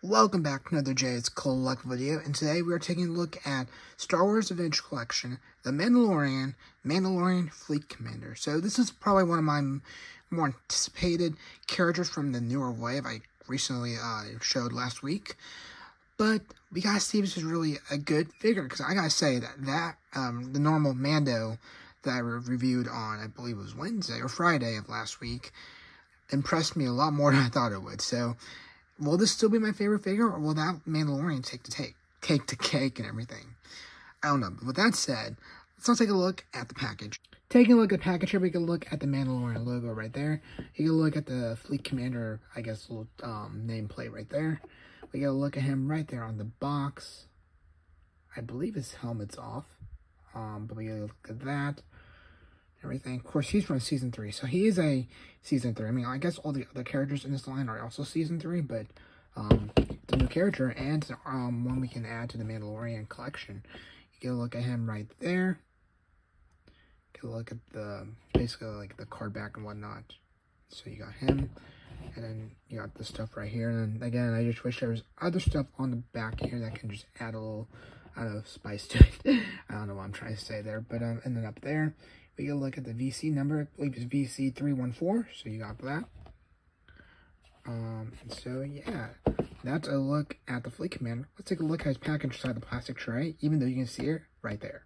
Welcome back to another Jay's Collect video, and today we are taking a look at Star Wars Adventure Collection, The Mandalorian Fleet Commander. So this is probably one of my more anticipated characters from the newer wave I recently showed last week. But we gotta see if this is really a good figure, because I gotta say that the normal Mando that I reviewed on, I believe it was Wednesday or Friday of last week, impressed me a lot more than I thought it would. So will this still be my favorite figure, or will that Mandalorian take the cake and everything? I don't know. But with that said, let's now take a look at the package. Taking a look at the package here, we can look at the Mandalorian logo right there. You can look at the Fleet Commander, I guess, little nameplate right there. We get a look at him right there on the box. I believe his helmet's off, but we get a look at that. Everything. Of course, he's from Season 3, so he is a Season 3. I mean, I guess all the other characters in this line are also Season 3, but it's a new character, and one we can add to the Mandalorian collection. You get a look at him right there. Get a look at the, basically, like, the card back and whatnot. So you got him, and then you got this stuff right here, and then, again, I just wish there was other stuff on the back here that can just add a little, I don't know, spice to it. I don't know what I'm trying to say there, but, and then up there, we get a look at the VC number. I believe it's VC314, so you got that. And so, yeah, that's a look at the Fleet Commander. Let's take a look at his package inside the plastic tray, even though you can see it right there.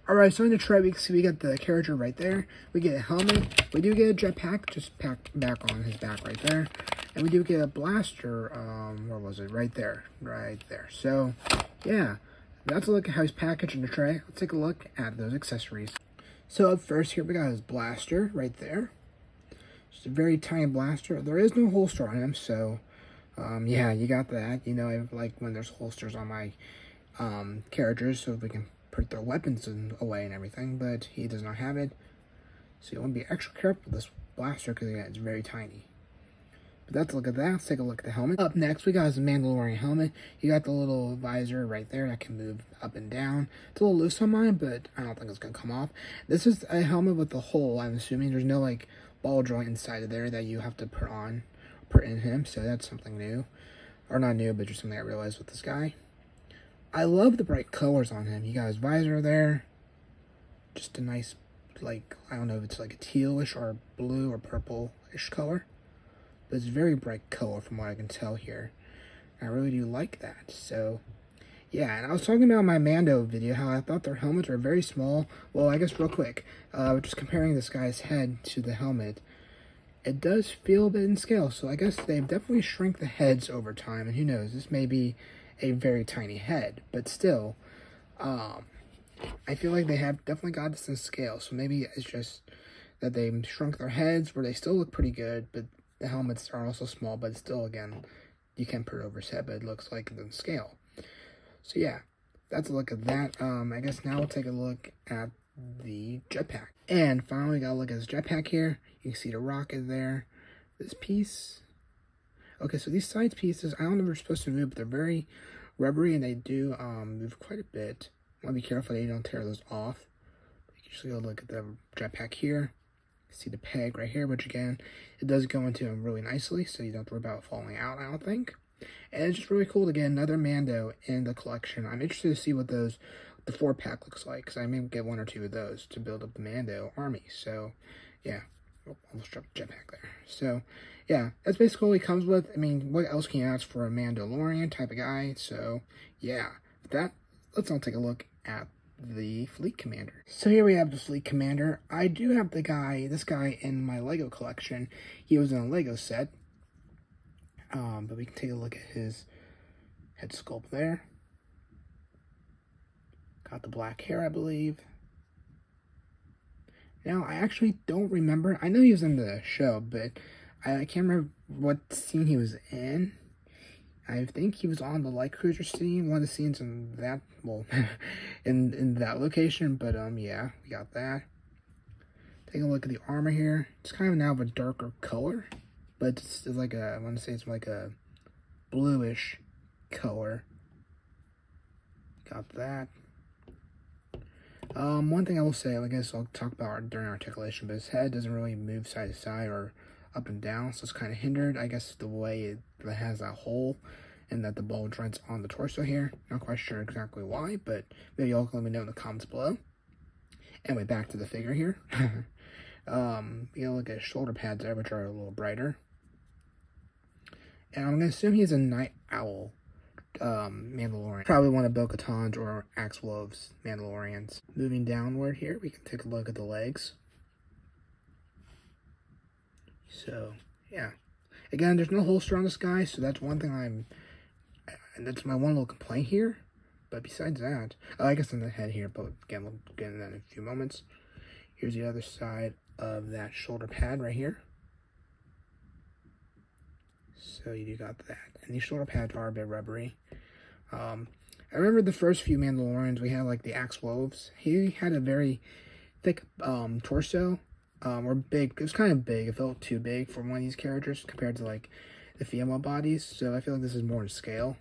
Alright, so in the tray, we can see we got the character right there. We get a helmet. We do get a jetpack, just packed back on his back right there. And we do get a blaster, where was it? Right there. Right there. So, yeah, that's a look at how he's packaged in the tray. Let's take a look at those accessories. So up first here, we got his blaster right there. Just a very tiny blaster. There is no holster on him, so, yeah, you got that. You know, I like when there's holsters on my characters, so we can put their weapons away and everything, but he does not have it. So you want to be extra careful with this blaster, because, yeah, it's very tiny. But that's a look at that. Let's take a look at the helmet. Up next, we got his Mandalorian helmet. You got the little visor right there that can move up and down. It's a little loose on mine, but I don't think it's going to come off. This is a helmet with a hole, I'm assuming. There's no, like, ball joint inside of there that you have to put in him. So that's something new. Or not new, but just something I realized with this guy. I love the bright colors on him. You got his visor there. Just a nice, like, I don't know if it's like a tealish or blue or purple-ish color. But it's very bright color from what I can tell here. I really do like that. So, yeah, and I was talking about my Mando video, how I thought their helmets were very small. Well, I guess real quick, just comparing this guy's head to the helmet, it does feel a bit in scale. So I guess they've definitely shrunk the heads over time. And who knows, this may be a very tiny head. But still, I feel like they have definitely got this in scale. So maybe it's just that they shrunk their heads where they still look pretty good, but the helmets are also small, but still, again, you can put it over his head, but it looks like it's in scale. So, yeah, that's a look at that. I guess now we'll take a look at the jetpack. And finally, we got to look at this jetpack here. You can see the rocket there. This piece. Okay, so these side pieces, I don't know if they're supposed to move, but they're very rubbery, and they do move quite a bit. You want to be careful that you don't tear those off. You can just go look at the jetpack here. See the peg right here, which again, it does go into them really nicely, so you don't have to worry about falling out, I don't think. And it's just really cool to get another Mando in the collection. I'm interested to see what the 4-pack looks like, because I may get 1 or 2 of those to build up the Mando army. So, yeah, almost dropped the jetpack there. So, yeah, that's basically what it comes with. I mean, what else can you ask for a Mandalorian type of guy? So, yeah, with that, let's now take a look at the Fleet Commander. So here we have the Fleet Commander. I do have this guy in my Lego collection. He was in a Lego set. But we can take a look at his head sculpt there. Got the black hair, I believe. Now, I actually don't remember. I know he was in the show, but I can't remember what scene he was in. I think he was on the light cruiser scene, one of the scenes in that, well, in that location, but, yeah, we got that. Taking a look at the armor here. It's kind of now of a darker color, but it's like I want to say it's like a bluish color. Got that. One thing I will say, I guess I'll talk about during articulation, but his head doesn't really move side to side or up and down, so it's kind of hindered. I guess the way it has that hole and that the ball joint's on the torso here. Not quite sure exactly why, but maybe y'all can let me know in the comments below. Anyway, back to the figure here. You gotta look at his shoulder pads there, which are a little brighter. And I'm gonna assume he's a Night Owl Mandalorian. Probably one of Bo-Katan's or Axwolf's Mandalorians. Moving downward here, we can take a look at the legs. So, yeah. Again, there's no holster on this guy, so that's one thing that's my one little complaint here. But besides that, I guess on the head here, but again, we'll get into that in a few moments. Here's the other side of that shoulder pad right here. So you got that. And these shoulder pads are a bit rubbery. I remember the first few Mandalorians, we had like the Axwolves. He had a very thick torso. Or big. It was kind of big. It felt too big for one of these characters compared to like the female bodies. So I feel like this is more to scale.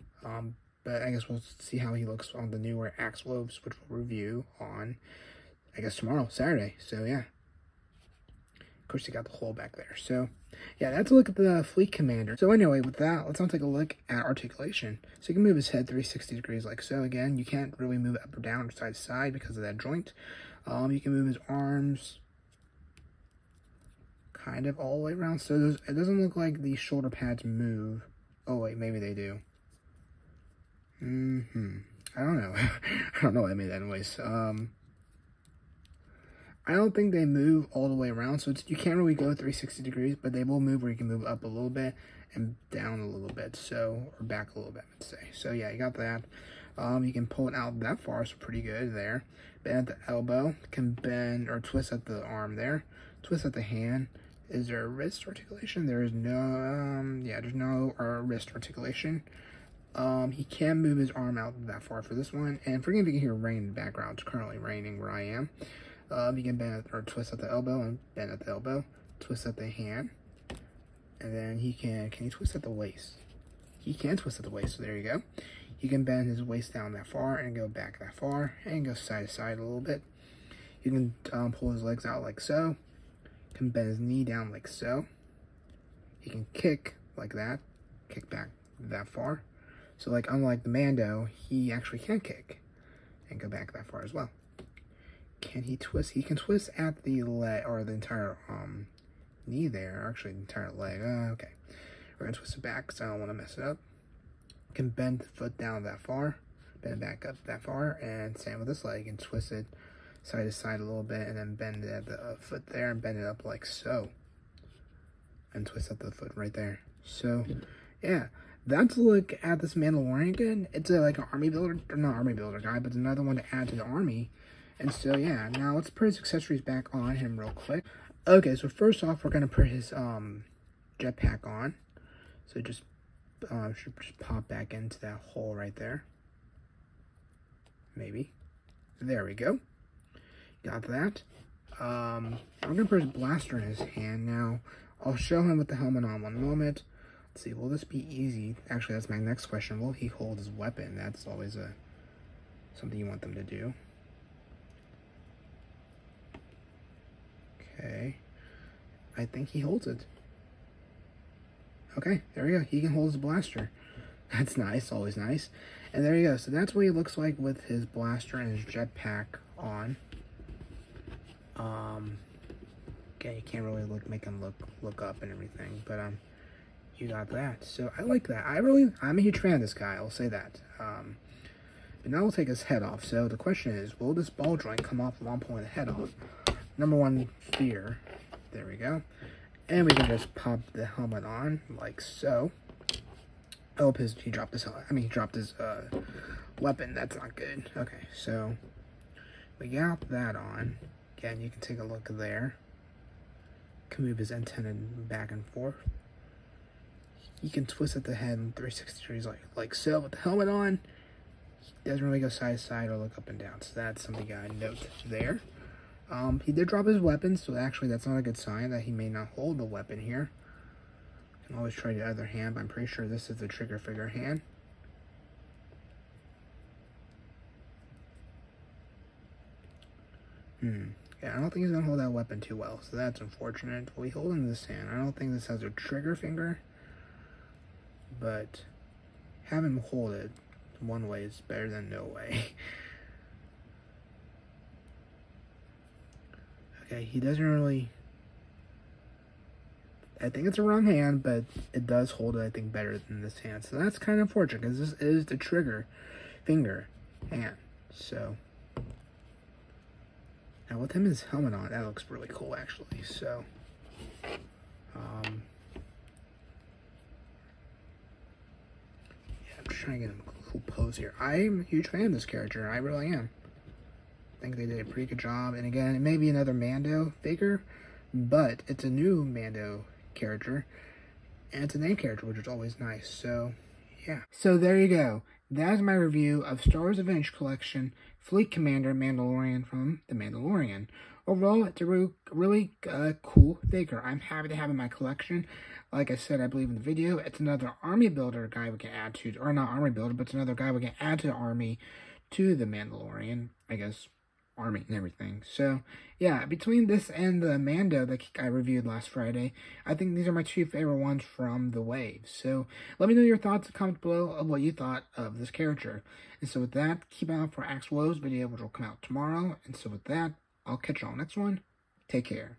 But I guess we'll see how he looks on the newer Axwolves, which we'll review on, I guess, tomorrow, Saturday. So yeah. Of course, you got the hole back there. So yeah, that's a look at the Fleet Commander. So anyway, with that, let's now take a look at articulation. So you can move his head 360 degrees like so. Again, you can't really move it up or down or side to side because of that joint. You can move his arms kind of all the way around. So it doesn't look like the shoulder pads move. Oh wait, maybe they do. I don't know. I don't know why I made that noise. I don't think they move all the way around, so you can't really go 360 degrees, but they will move where you can move up a little bit and down a little bit, so, or back a little bit, let's say. So yeah, you got that. You can pull it out that far, so pretty good there. Bend at the elbow, can bend or twist at the arm there, twist at the hand. Is there a wrist articulation? There is no, yeah, there's no wrist articulation. He can move his arm out that far for this one, and forgive if you can hear rain in the background. It's currently raining where I am. You can bend or twist at the elbow and bend at the elbow, twist at the hand, and then can he twist at the waist? He can twist at the waist, so there you go. You can bend his waist down that far and go back that far and go side to side a little bit. You can pull his legs out like so. You can bend his knee down like so. He can kick like that, kick back that far. So like unlike the Mando, he actually can kick and go back that far as well. Can he twist? He can twist at the leg, or the entire knee there, or actually the entire leg. Okay. We're gonna twist it back because I don't want to mess it up. Can bend the foot down that far, bend it back up that far, and same with this leg, and twist it side to side a little bit, and then bend it at the foot there, and bend it up like so. And twist up the foot right there. So, yeah. That's a look at this Mandalorian again. It's like an army builder, or not army builder guy, but it's another one to add to the army. And so, yeah, now let's put his accessories back on him real quick. Okay, so first off, we're going to put his jetpack on. So just should just pop back into that hole right there. Maybe. There we go. Got that. I'm going to put his blaster in his hand now. I'll show him with the helmet on one moment. Let's see, will this be easy? Actually, that's my next question. Will he hold his weapon? That's always something you want them to do. Okay, I think he holds it. Okay, there we go. He can hold his blaster. That's nice, always nice. And there you go. So that's what he looks like with his blaster and his jetpack on. Okay, you can't really make him look up and everything, but you got that. So I like that. I'm a huge fan of this guy. I'll say that. But now we'll take his head off. So the question is, will this ball joint come off while I'm pulling the head off? Number one fear. There we go. And we can just pop the helmet on like so. Oh, he dropped his weapon. That's not good. Okay, so we got that on. Again, you can take a look there. Can move his antenna back and forth. He can twist at the head in 360 degrees like so with the helmet on. He doesn't really go side to side or look up and down. So that's something I note there. He did drop his weapon, so actually that's not a good sign that he may not hold the weapon here. You can always try the other hand, but I'm pretty sure this is the trigger finger hand. Yeah, I don't think he's going to hold that weapon too well, so that's unfortunate. Will he hold in this hand? I don't think this has a trigger finger, but have him hold it one way is better than no way. Okay, he doesn't really... I think it's a wrong hand, but it does hold it, I think, better than this hand. So that's kind of unfortunate, because this is the trigger finger hand. So, now with him and his helmet on, that looks really cool, actually. So, yeah, I'm just trying to get him a cool pose here. I'm a huge fan of this character. I really am. I think they did a pretty good job. And again, it may be another Mando figure, but it's a new Mando character, and it's a name character, which is always nice. So, yeah. So there you go. That's my review of Star Wars Adventure Collection Fleet Commander Mandalorian from The Mandalorian. Overall, it's a really cool figure. I'm happy to have in my collection. Like I said, I believe in the video, it's another army builder guy we can add to, or not army builder, but it's another guy we can add to the army, to the Mandalorian, I guess, army and everything. So, yeah, between this and the Mando that I reviewed last Friday, I think these are my two favorite ones from the wave. So, let me know your thoughts in the comments below of what you thought of this character. And so with that, keep an eye out for Axe Woes video, which will come out tomorrow. And so with that, I'll catch you on the next one. Take care.